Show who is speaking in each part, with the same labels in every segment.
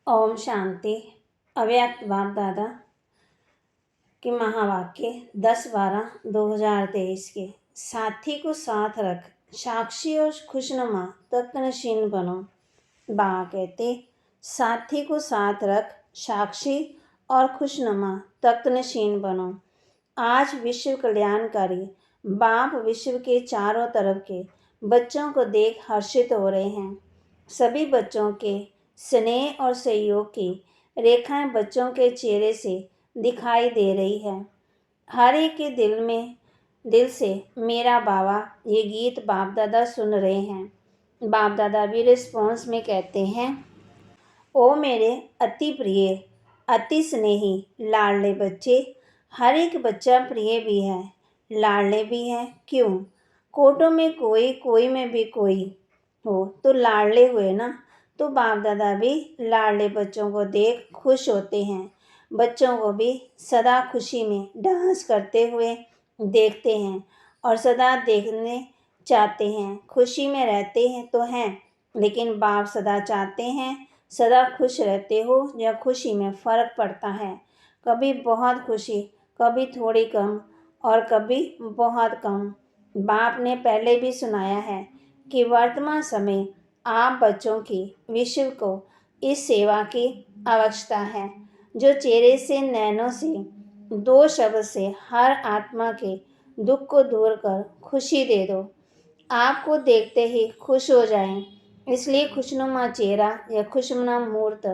Speaker 1: ओम शांति। अव्यक्त बाप दादा के महावाक्य 10/12/2023 के। साथी को साथ रख, साक्षी और खुशनुमा तकनशीन बनो। बाबा कहते, साथी को साथ रख, साक्षी और खुशनुमा तकनशीन बनो। आज विश्व कल्याणकारी बाप विश्व के चारों तरफ के बच्चों को देख हर्षित हो रहे हैं। सभी बच्चों के स्नेह और सहयोग की रेखाएं बच्चों के चेहरे से दिखाई दे रही है। हर एक के दिल से मेरा बाबा ये गीत बाप दादा सुन रहे हैं। बाप दादा भी रिस्पॉन्स में कहते हैं, ओ मेरे अति प्रिय, अति स्नेही लाडले बच्चे। हर एक बच्चा प्रिय भी है, लाडले भी हैं। क्यों? कोटों में कोई में भी कोई हो तो लाडले हुए ना। तो बाप दादा भी लाडले बच्चों को देख खुश होते हैं। बच्चों को भी सदा खुशी में डांस करते हुए देखते हैं और सदा देखने चाहते हैं। खुशी में रहते हैं तो हैं, लेकिन बाप सदा चाहते हैं सदा खुश रहते हो या खुशी में फ़र्क पड़ता है। कभी बहुत खुशी, कभी थोड़ी कम और कभी बहुत कम। बाप ने पहले भी सुनाया है कि वर्तमान समय आप बच्चों की विश्व को इस सेवा की आवश्यकता है, जो चेहरे से नैनों से दो शब्द से हर आत्मा के दुख को दूर कर खुशी दे दो। आपको देखते ही खुश हो जाएं, इसलिए खुशनुमा चेहरा या खुशनुमा मूर्त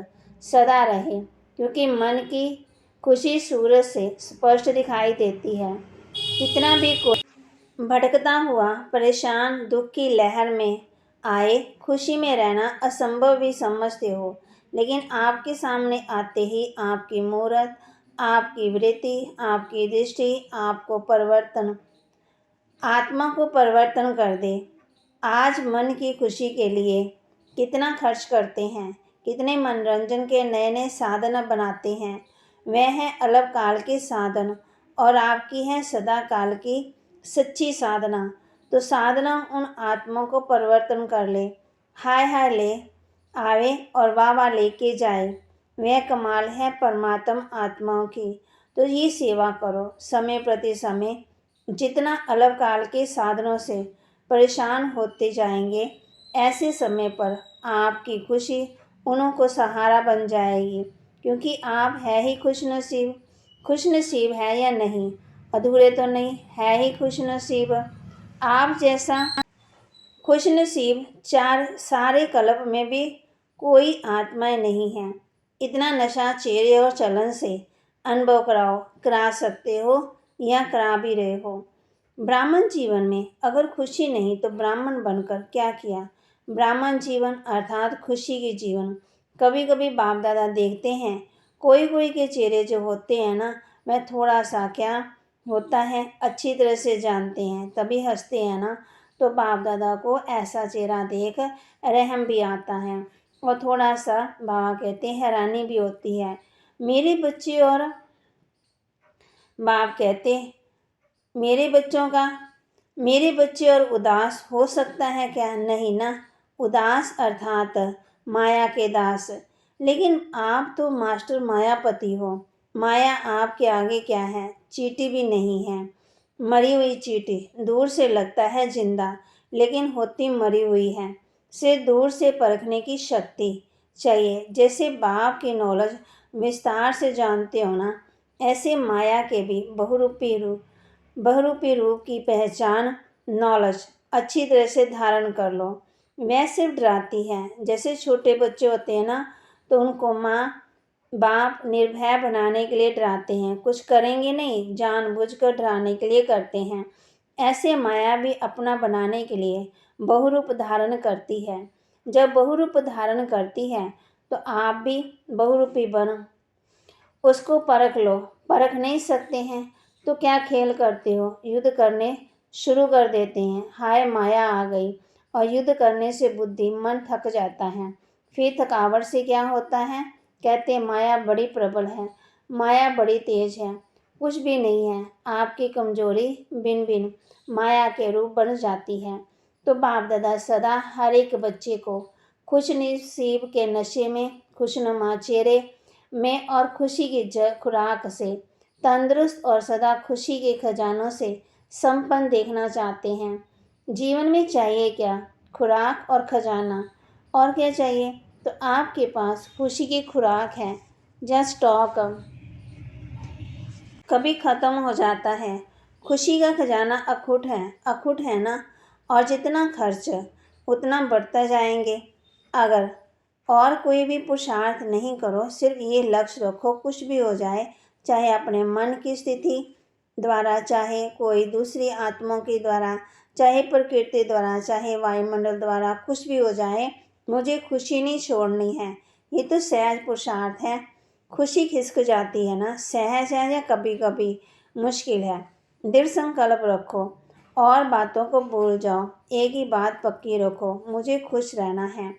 Speaker 1: सदा रहे, क्योंकि मन की खुशी सूरज से स्पष्ट दिखाई देती है। इतना भी कोई भटकता हुआ परेशान दुख की लहर में आए, खुशी में रहना असंभव भी समझते हो, लेकिन आपके सामने आते ही आपकी मूर्त, आपकी वृत्ति, आपकी दृष्टि आपको परिवर्तन, आत्मा को परिवर्तन कर दे। आज मन की खुशी के लिए कितना खर्च करते हैं, कितने मनोरंजन के नए नए साधन बनाते हैं। वह है अलग काल के साधन और आपकी है सदा काल की सच्ची साधना। तो साधना उन आत्माओं को परिवर्तन कर ले, हाय हाय ले आवे और वाह लेके जाए। वह कमाल है परमात्मा आत्माओं की। तो ये सेवा करो समय प्रति समय। जितना अलग काल के साधनों से परेशान होते जाएंगे, ऐसे समय पर आपकी खुशी उन्हों को सहारा बन जाएगी, क्योंकि आप है ही खुशनसीब। खुशनसीब है या नहीं? अधूरे तो नहीं, है ही खुशनसीब। आप जैसा खुशनसीब सारे कल्प में भी कोई आत्माएं नहीं हैं। इतना नशा चेहरे और चलन से अनुभव करा सकते हो या करा भी रहे हो। ब्राह्मण जीवन में अगर खुशी नहीं तो ब्राह्मण बनकर क्या किया? ब्राह्मण जीवन अर्थात खुशी के जीवन। कभी कभी बाप दादा देखते हैं कोई के चेहरे जो होते हैं ना, वह थोड़ा सा क्या होता है अच्छी तरह से जानते हैं, तभी हंसते हैं ना। तो बाप दादा को ऐसा चेहरा देख रहम भी आता है और थोड़ा सा बाबा कहते हैं हैरानी भी होती है। मेरे बच्चे और बाप कहते मेरे बच्चे और उदास हो सकता है क्या? नहीं ना। उदास अर्थात माया के दास। लेकिन आप तो मास्टर मायापति हो। माया आपके आगे क्या है? चींटी भी नहीं है, मरी हुई चींटी। दूर से लगता है जिंदा, लेकिन होती मरी हुई है। से दूर से परखने की शक्ति चाहिए। जैसे बाप की नॉलेज विस्तार से जानते हो ना, ऐसे माया के भी बहुरूपी रूप की पहचान नॉलेज अच्छी तरह से धारण कर लो। वह सिर्फ डराती है। जैसे छोटे बच्चे होते हैं ना, तो उनको माँ बाप निर्भय बनाने के लिए डराते हैं, कुछ करेंगे नहीं, जानबूझकर डराने के लिए करते हैं। ऐसे माया भी अपना बनाने के लिए बहुरूप धारण करती है। जब बहुरूप धारण करती है तो आप भी बहुरूपी बनो, उसको परख लो। परख नहीं सकते हैं तो क्या खेल करते हो? युद्ध करने शुरू कर देते हैं। हाय माया आ गई, और युद्ध करने से बुद्धि मन थक जाता है। फिर थकावट से क्या होता है? कहते हैं माया बड़ी प्रबल है, माया बड़ी तेज है। कुछ भी नहीं है, आपकी कमजोरी बिन बिन माया के रूप बन जाती है। तो बाप दादा सदा हर एक बच्चे को खुश नसीब के नशे में, खुशनुमा चेहरे में और खुशी की खुराक से, तंदुरुस्त और सदा खुशी के खजानों से संपन्न देखना चाहते हैं। जीवन में चाहिए क्या? खुराक और खजाना। और क्या चाहिए? तो आपके पास खुशी की खुराक है, जहाँ स्टॉक कभी ख़त्म हो जाता है। खुशी का खजाना अखुट है ना। और जितना खर्च उतना बढ़ता जाएंगे। अगर और कोई भी पुरुषार्थ नहीं करो, सिर्फ ये लक्ष्य रखो, कुछ भी हो जाए, चाहे अपने मन की स्थिति द्वारा, चाहे कोई दूसरी आत्माओं के द्वारा, चाहे प्रकृति द्वारा, चाहे वायुमंडल द्वारा, कुछ भी हो जाए, मुझे खुशी नहीं छोड़नी है। ये तो सहज पुरुषार्थ है। खुशी खिसक जाती है ना, सहज है या कभी कभी मुश्किल है। दृढ़ संकल्प रखो और बातों को भूल जाओ। एक ही बात पक्की रखो, मुझे खुश रहना है।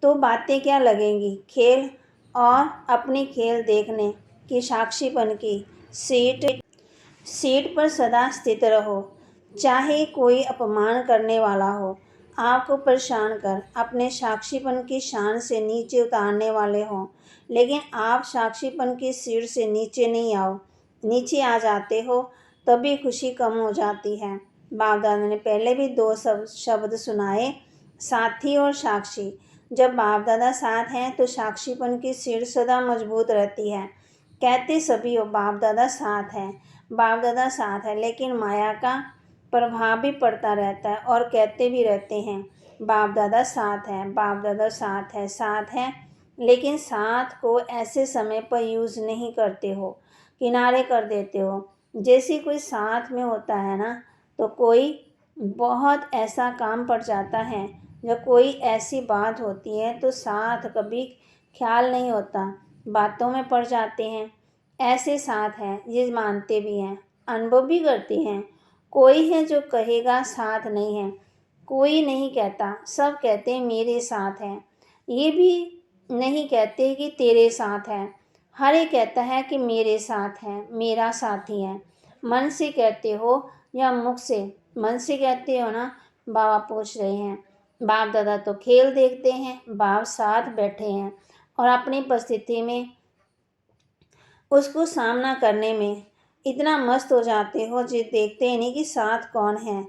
Speaker 1: तो बातें क्या लगेंगी? खेल और अपनी खेल देखने की साक्षीपन की सीट पर सदा स्थित रहो। चाहे कोई अपमान करने वाला हो, आपको परेशान कर अपने साक्षीपन की शान से नीचे उतारने वाले हों, लेकिन आप साक्षीपन की सीट से नीचे नहीं आओ। नीचे आ जाते हो तभी खुशी कम हो जाती है। बाप दादा ने पहले भी दो शब्द सुनाए, साथी और साक्षी। जब बाप दादा साथ हैं तो साक्षीपन की सीट सदा मजबूत रहती है। कहते सभी हो बाप दादा साथ हैं, बाप दादा साथ है, लेकिन माया का प्रभाव भी पड़ता रहता है और कहते भी रहते हैं बाप दादा साथ हैं, बाप दादा साथ है, लेकिन साथ को ऐसे समय पर यूज़ नहीं करते हो, किनारे कर देते हो। जैसे कोई साथ में होता है ना, तो कोई बहुत ऐसा काम पड़ जाता है, जब कोई ऐसी बात होती है तो साथ कभी ख्याल नहीं होता, बातों में पड़ जाते हैं। ऐसे साथ हैं, ये मानते भी हैं, अनुभव भी करते हैं। कोई है जो कहेगा साथ नहीं है, कोई नहीं कहता, सब कहते हैं मेरे साथ हैं। ये भी नहीं कहते कि तेरे साथ है, हर एक कहता है कि मेरे साथ है, मेरा साथी है। मन से कहते हो या मुख से? मन से कहते हो ना? बाबा पूछ रहे हैं। बाप दादा तो खेल देखते हैं, बाप साथ बैठे हैं और अपनी परिस्थिति में उसको सामना करने में इतना मस्त हो जाते हो, जो देखते ही नहीं कि साथ कौन है।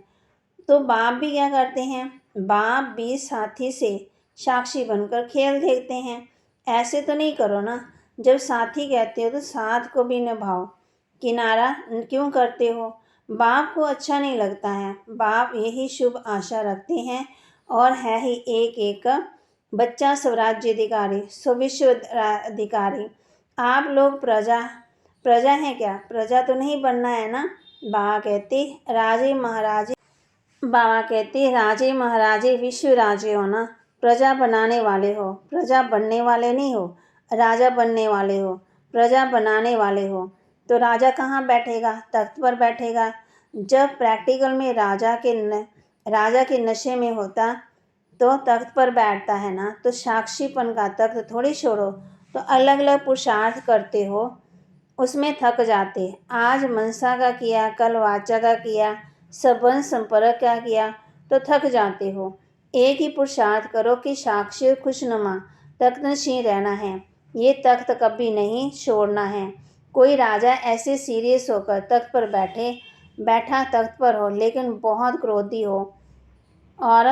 Speaker 1: तो बाप भी क्या करते हैं? बाप भी साथी से साक्षी बनकर खेल देखते हैं। ऐसे तो नहीं करो ना, जब साथी कहते हो तो साथ को भी निभाओ। किनारा क्यों करते हो? बाप को अच्छा नहीं लगता है। बाप यही शुभ आशा रखते हैं और है ही एक एक बच्चा स्वराज्य अधिकारी, सुविश्व अधिकारी। आप लोग प्रजा हैं क्या? प्रजा तो नहीं बनना है ना। बाबा कहते राजे महाराजे विश्व राजे हो ना। प्रजा बनाने वाले हो, प्रजा बनने वाले नहीं हो। राजा बनने वाले हो, प्रजा बनाने वाले हो। तो राजा कहाँ बैठेगा? तख्त पर बैठेगा। जब प्रैक्टिकल में राजा के नशे में होता तो तख्त पर बैठता है ना। तो साक्षीपन का तख्त थोड़ी छोड़ो, तो अलग अलग पुरुषार्थ करते हो, उसमें थक जाते। आज मनसा का किया, कल वाचा का किया, संबंध संपर्क का किया, तो थक जाते हो। एक ही पुरुषार्थ करो कि साक्षी और खुशनुमा तख्तनशीन रहना है। ये तख्त कभी नहीं छोड़ना है। कोई राजा ऐसे सीरियस होकर तख्त पर बैठा तख्त पर हो, लेकिन बहुत क्रोधी हो और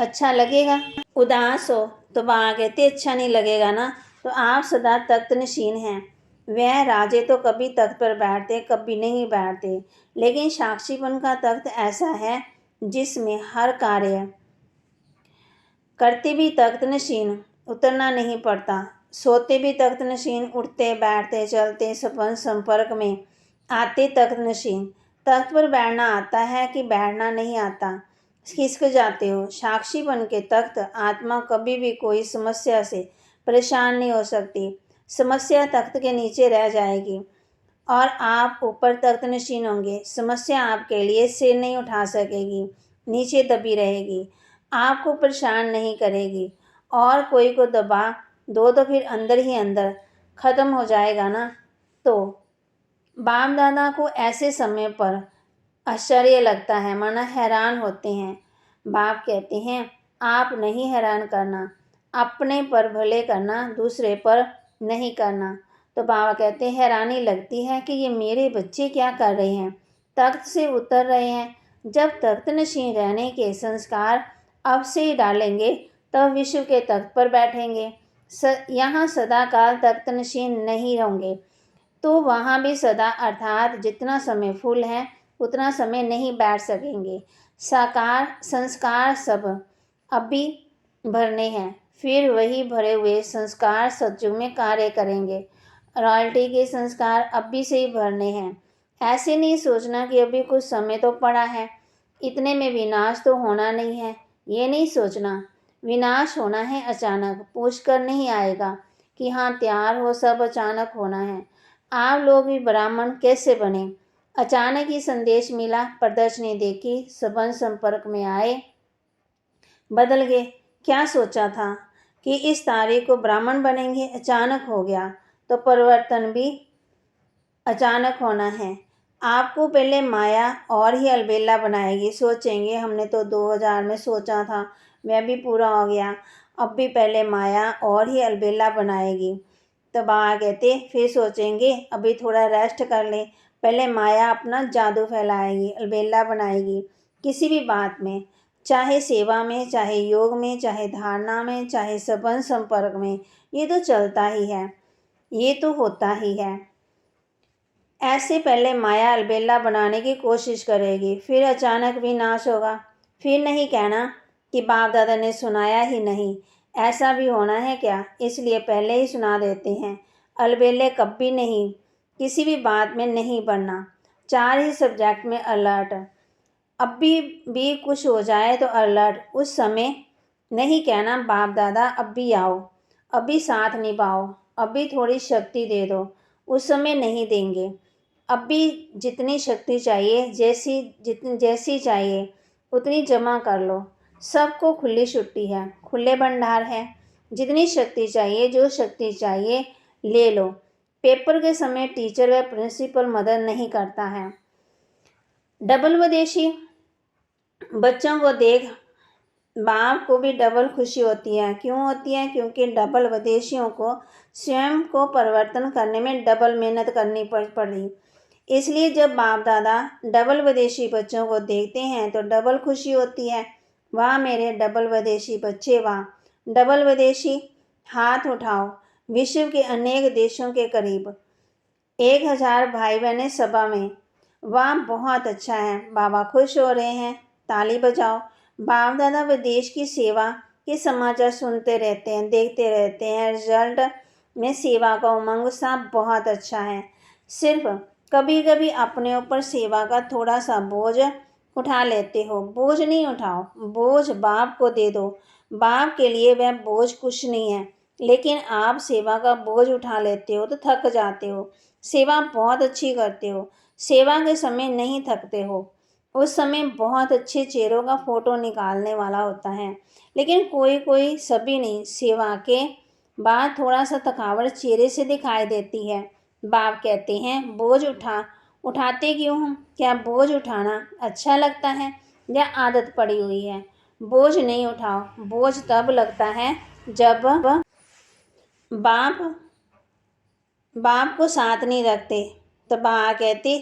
Speaker 1: अच्छा लगेगा? उदास हो तो वहाँ कहते अच्छा नहीं लगेगा ना। तो आप सदा तख्त नशीन हैं। वह राजे तो कभी तख्त पर बैठते, कभी नहीं बैठते, लेकिन साक्षीपन का तख्त ऐसा है जिसमें हर कार्य करते भी तख्त नशीन, उतरना नहीं पड़ता। सोते भी तख्त नशीन, उठते बैठते चलते संपर्क में आते तख्त नशीन। तख्त पर बैठना आता है कि बैठना नहीं आता? खिसक जाते हो। साक्षी बन के तख्त आत्मा कभी भी कोई समस्या से परेशान नहीं हो सकती। समस्या तख्त के नीचे रह जाएगी और आप ऊपर तख्त नशीन होंगे। समस्या आपके लिए सिर नहीं उठा सकेगी, नीचे दबी रहेगी, आपको परेशान नहीं करेगी। और कोई को दबा दो तो फिर अंदर ही अंदर ख़त्म हो जाएगा ना। तो बाप दादा को ऐसे समय पर आश्चर्य लगता है, माना हैरान होते हैं। बाप कहते हैं आप नहीं हैरान करना, अपने पर भले करना, दूसरे पर नहीं करना। तो बाबा कहते हैं हैरानी लगती है कि ये मेरे बच्चे क्या कर रहे हैं, तख्त से उतर रहे हैं। जब तख्त नशीन रहने के संस्कार अब से ही डालेंगे तब विश्व के तख्त पर बैठेंगे। यहाँ सदा काल तख्त नशीन नहीं होंगे तो वहाँ भी सदा अर्थात जितना समय फुल है उतना समय नहीं बैठ सकेंगे। साकार संस्कार सब अभी भरने हैं, फिर वही भरे हुए संस्कार सतयुग में कार्य करेंगे। रॉयल्टी के संस्कार अभी से ही भरने हैं। ऐसे नहीं सोचना कि अभी कुछ समय तो पड़ा है, इतने में विनाश तो होना नहीं है, ये नहीं सोचना। विनाश होना है अचानक, पूछ कर नहीं आएगा कि हाँ तैयार हो, सब अचानक होना है। आप लोग भी ब्राह्मण कैसे बने? अचानक ही संदेश मिला, प्रदर्शनी देखी, संबंध संपर्क में आए, बदल गए। क्या सोचा था कि इस तारीख को ब्राह्मण बनेंगे, अचानक हो गया। तो परिवर्तन भी अचानक होना है। आपको पहले माया और ही अलबेला बनाएगी। सोचेंगे हमने तो 2000 में सोचा था, वह भी पूरा हो गया, अब भी पहले माया और ही अलबेला बनाएगी। तो बाबा कहते फिर सोचेंगे अभी थोड़ा रेस्ट कर लें, पहले माया अपना जादू फैलाएगी, अलबेला बनाएगी किसी भी बात में, चाहे सेवा में, चाहे योग में, चाहे धारणा में, चाहे संबंध संपर्क में। ये तो चलता ही है, ये तो होता ही है। ऐसे पहले माया अलबेला बनाने की कोशिश करेगी, फिर अचानक विनाश होगा। फिर नहीं कहना कि बाप दादा ने सुनाया ही नहीं, ऐसा भी होना है क्या? इसलिए पहले ही सुना देते हैं। अलबेले कभी नहीं, किसी भी बात में नहीं पढ़ना। 4 ही सब्जेक्ट में अलर्ट। अभी भी कुछ हो जाए तो अलर्ट। उस समय नहीं कहना बाप दादा अभी आओ, अभी साथ निभाओ, अभी थोड़ी शक्ति दे दो, उस समय नहीं देंगे। अभी जितनी शक्ति चाहिए, जैसी चाहिए उतनी जमा कर लो। सबको खुली छुट्टी है, खुले भंडार है। जितनी शक्ति चाहिए, जो शक्ति चाहिए ले लो। पेपर के समय टीचर व प्रिंसिपल मदद नहीं करता है। डबल विदेशी बच्चों को देख बाप को भी डबल खुशी होती है। क्यों होती है? क्योंकि डबल विदेशियों को स्वयं को परिवर्तन करने में डबल मेहनत करनी पड़ी। इसलिए जब बाप दादा डबल विदेशी बच्चों को देखते हैं तो डबल खुशी होती है। वाह मेरे डबल विदेशी बच्चे, वाह। डबल विदेशी हाथ उठाओ। विश्व के अनेक देशों के करीब 1000 भाई बहनें सभा में। वाह बहुत अच्छा है। बाबा खुश हो रहे हैं, ताली बजाओ। बाप दादा विदेश की सेवा के समाचार सुनते रहते हैं, देखते रहते हैं। रिजल्ट में सेवा का उमंग उत्साह बहुत अच्छा है। सिर्फ कभी कभी अपने ऊपर सेवा का थोड़ा सा बोझ उठा लेते हो। बोझ नहीं उठाओ, बोझ बाप को दे दो। बाप के लिए वह बोझ कुछ नहीं है, लेकिन आप सेवा का बोझ उठा लेते हो तो थक जाते हो। सेवा बहुत अच्छी करते हो, सेवा के समय नहीं थकते हो। उस समय बहुत अच्छे चेहरों का फोटो निकालने वाला होता है, लेकिन कोई कोई, सभी नहीं, सेवा के बाद थोड़ा सा थकावट चेहरे से दिखाई देती है। बाप कहते हैं बोझ उठाते क्यों हम? क्या बोझ उठाना अच्छा लगता है या आदत पड़ी हुई है? बोझ नहीं उठाओ। बोझ तब लगता है जब बाप बाप को साथ नहीं रखते। तो बाप कहते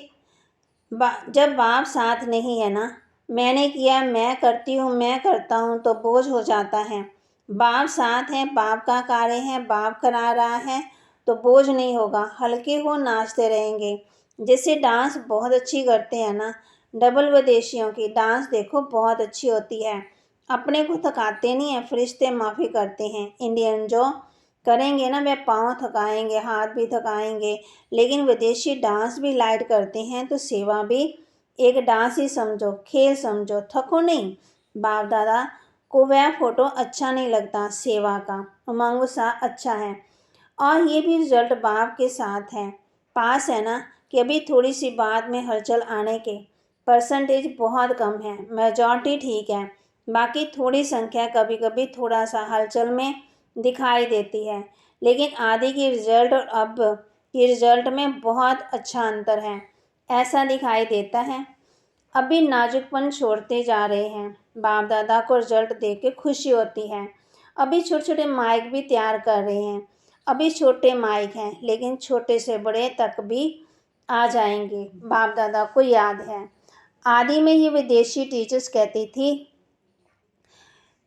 Speaker 1: जब बाप साथ नहीं है ना, मैंने किया, मैं करती हूँ, मैं करता हूँ, तो बोझ हो जाता है। बाप साथ है, बाप का कार्य है, बाप करा रहा है तो बोझ नहीं होगा। हल्के हो, नाचते रहेंगे। जैसे डांस बहुत अच्छी करते हैं ना, डबल विदेशियों की डांस देखो बहुत अच्छी होती है। अपने को थकाते नहीं है, फरिश्ते माफ़ी करते हैं। इंडियन जो करेंगे ना, वे पाँव थकाएंगे, हाथ भी थकाएंगे, लेकिन विदेशी डांस भी लाइट करते हैं। तो सेवा भी एक डांस ही समझो, खेल समझो, थको नहीं। बाप दादा को वह फोटो अच्छा नहीं लगता, सेवा का उमंग सा अच्छा है। और ये भी रिजल्ट बाप के साथ है, पास है ना, कि अभी थोड़ी सी बात में हलचल आने के परसेंटेज बहुत कम है। मेजॉरिटी ठीक है, बाकी थोड़ी संख्या कभी कभी थोड़ा सा हलचल में दिखाई देती है, लेकिन आदि की रिजल्ट और अब की रिजल्ट में बहुत अच्छा अंतर है, ऐसा दिखाई देता है। अभी नाजुकपन छोड़ते जा रहे हैं। बाप दादा को रिजल्ट देख के खुशी होती है। अभी छोटे छोटे माइक भी तैयार कर रहे हैं। अभी छोटे माइक हैं, लेकिन छोटे से बड़े तक भी आ जाएंगे। बाप दादा को याद है, आदि में ये विदेशी टीचर्स कहती थी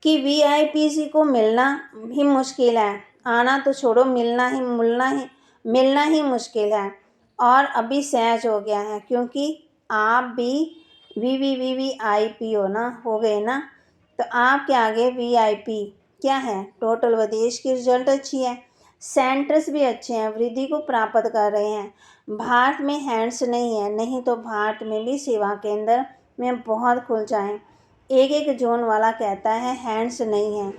Speaker 1: कि वीआईपी को मिलना भी मुश्किल है, आना तो छोड़ो, मिलना ही मुश्किल है। और अभी सहज हो गया है, क्योंकि आप भी वीवीआईपी हो गए ना, तो आपके आगे वीआईपी क्या है? टोटल विदेश की रिजल्ट अच्छी है, सेंटर्स भी अच्छे हैं, वृद्धि को प्राप्त कर रहे हैं। भारत में हैंड्स नहीं है, नहीं तो भारत में भी सेवा केंद्र में बहुत खुल जाएं। एक एक जोन वाला कहता है हैंड्स नहीं है।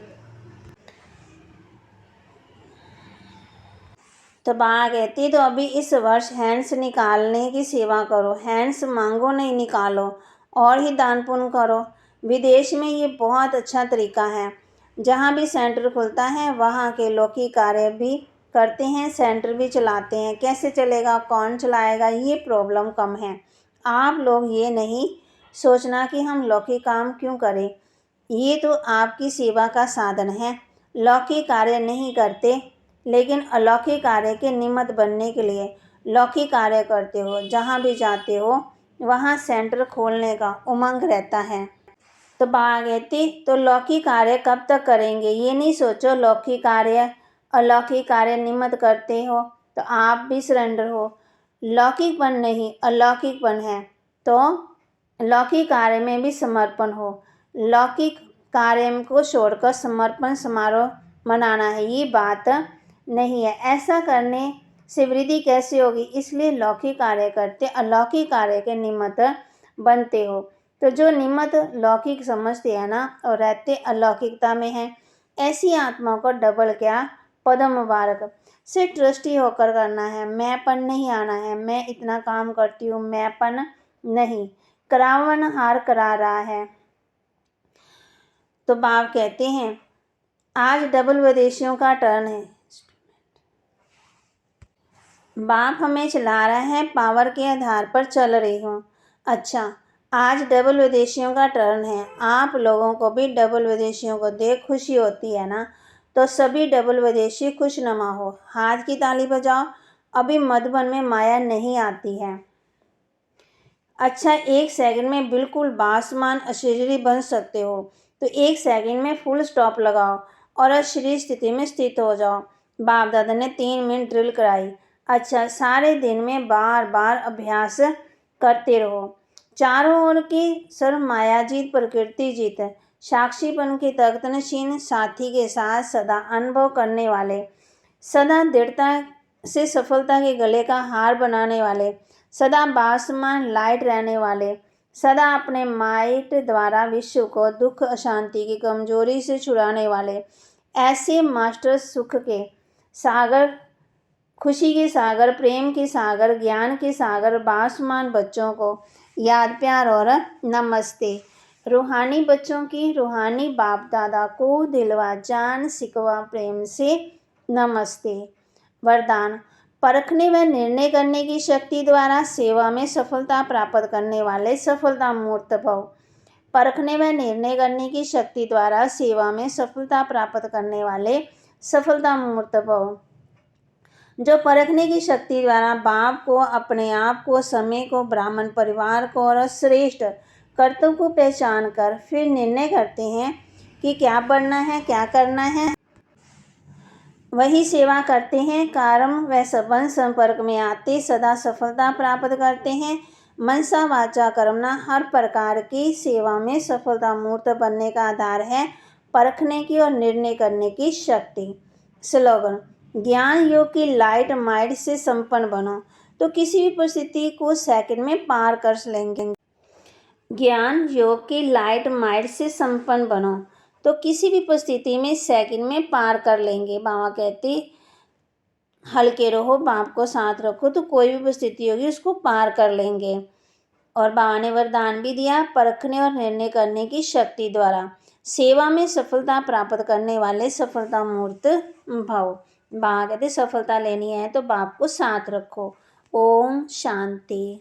Speaker 1: तो बा कहती तो अभी इस वर्ष हैंड्स निकालने की सेवा करो, हैंड्स मांगो नहीं, निकालो और ही दान पुण्य करो। विदेश में ये बहुत अच्छा तरीका है, जहाँ भी सेंटर खुलता है वहाँ के लौकिक कार्य भी करते हैं, सेंटर भी चलाते हैं। कैसे चलेगा, कौन चलाएगा, ये प्रॉब्लम कम है। आप लोग ये नहीं सोचना कि हम लौकिक काम क्यों करें, ये तो आपकी सेवा का साधन है। लौकिक कार्य नहीं करते, लेकिन अलौकिक कार्य के निमित्त बनने के लिए लौकिक कार्य करते हो। जहाँ भी जाते हो वहाँ सेंटर खोलने का उमंग रहता है। तो कहती तो लौकिक कार्य कब तक करेंगे, ये नहीं सोचो लौकिक कार्य अलौकिक कार्य निमित्त करते हो तो आप भी सरेंडर हो। लौकिकपन नहीं, अलौकिकपन है, तो लौकिक कार्य में भी समर्पण हो। लौकिक कार्य को छोड़कर समर्पण समारोह मनाना है, ये बात नहीं है। ऐसा करने से वृद्धि कैसे होगी, इसलिए लौकिक कार्य करते अलौकिक कार्य के निमित्त बनते हो। तो जो निमित्त लौकिक समझते हैं ना और रहते अलौकिकता में हैं, ऐसी आत्मा को डबल क्या पद्म मुबारक से ट्रस्टी होकर करना है। मैंपन नहीं आना है, मैं इतना काम करती हूँ, मैंपन नहीं। करावन हार करा रहा है। तो बाप कहते हैं आज डबल विदेशियों का टर्न है। बाप हमें चला रहा है, पावर के आधार पर चल रही हूँ। अच्छा, आज डबल विदेशियों का टर्न है। आप लोगों को भी डबल विदेशियों को देख खुशी होती है ना, तो सभी डबल विदेशी खुशनुमा हो, हाथ की ताली बजाओ। अभी मधुबन में माया नहीं आती है। अच्छा, 1 सेकंड में बिल्कुल बासमान अशरीरी बन सकते हो, तो 1 सेकंड में फुल स्टॉप लगाओ और अशरीरी स्थिति में स्थित हो जाओ। बाप दादा ने 3 मिनट ड्रिल कराई। अच्छा, सारे दिन में बार बार अभ्यास करते रहो। चारों ओर की सर्व मायाजीत प्रकृति जीत, साक्षीपन की तख्तनशीन साथी के साथ सदा अनुभव करने वाले, सदा दृढ़ता से सफलता के गले का हार बनाने वाले, सदा बासमान लाइट रहने वाले, सदा अपने माइट द्वारा विश्व को दुख अशांति की कमजोरी से छुड़ाने वाले, ऐसे मास्टर सुख के सागर, खुशी के सागर, प्रेम के सागर, ज्ञान के सागर बासमान बच्चों को याद, प्यार और नमस्ते। रूहानी बच्चों की रूहानी बाप दादा को दिलवा जान सिकवा प्रेम से नमस्ते। वरदान, परखने व निर्णय करने की शक्ति द्वारा सेवा में सफलता प्राप्त करने वाले सफलता मूर्त भव। परखने व निर्णय करने की शक्ति द्वारा सेवा में सफलता प्राप्त करने वाले सफलता मूर्त भव। जो परखने की शक्ति द्वारा बाप को, अपने आप को, समय को, ब्राह्मण परिवार को और श्रेष्ठ कर्तव्य को पहचान कर फिर निर्णय करते हैं कि क्या बढ़ना है, क्या करना है, वही सेवा करते हैं। कर्म व संबंध संपर्क में आते सदा सफलता प्राप्त करते हैं। मनसा वाचा कर्मणा हर प्रकार की सेवा में सफलता मूर्त बनने का आधार है परखने की और निर्णय करने की शक्ति। स्लोगन, ज्ञान योग की लाइट माइंड से संपन्न बनो तो किसी भी परिस्थिति को सेकंड में पार कर लेंगे। ज्ञान योग की लाइट माइंड से संपन्न बनो तो किसी भी परिस्थिति में सेकंड में पार कर लेंगे। बाबा कहते हल्के रहो, बाप को साथ रखो तो कोई भी परिस्थिति होगी उसको पार कर लेंगे। और बाबा ने वरदान भी दिया, परखने और निर्णय करने की शक्ति द्वारा सेवा में सफलता प्राप्त करने वाले सफलता मूर्त भव। बाबा कहते सफलता लेनी है तो बाप को साथ रखो। ओम शांति।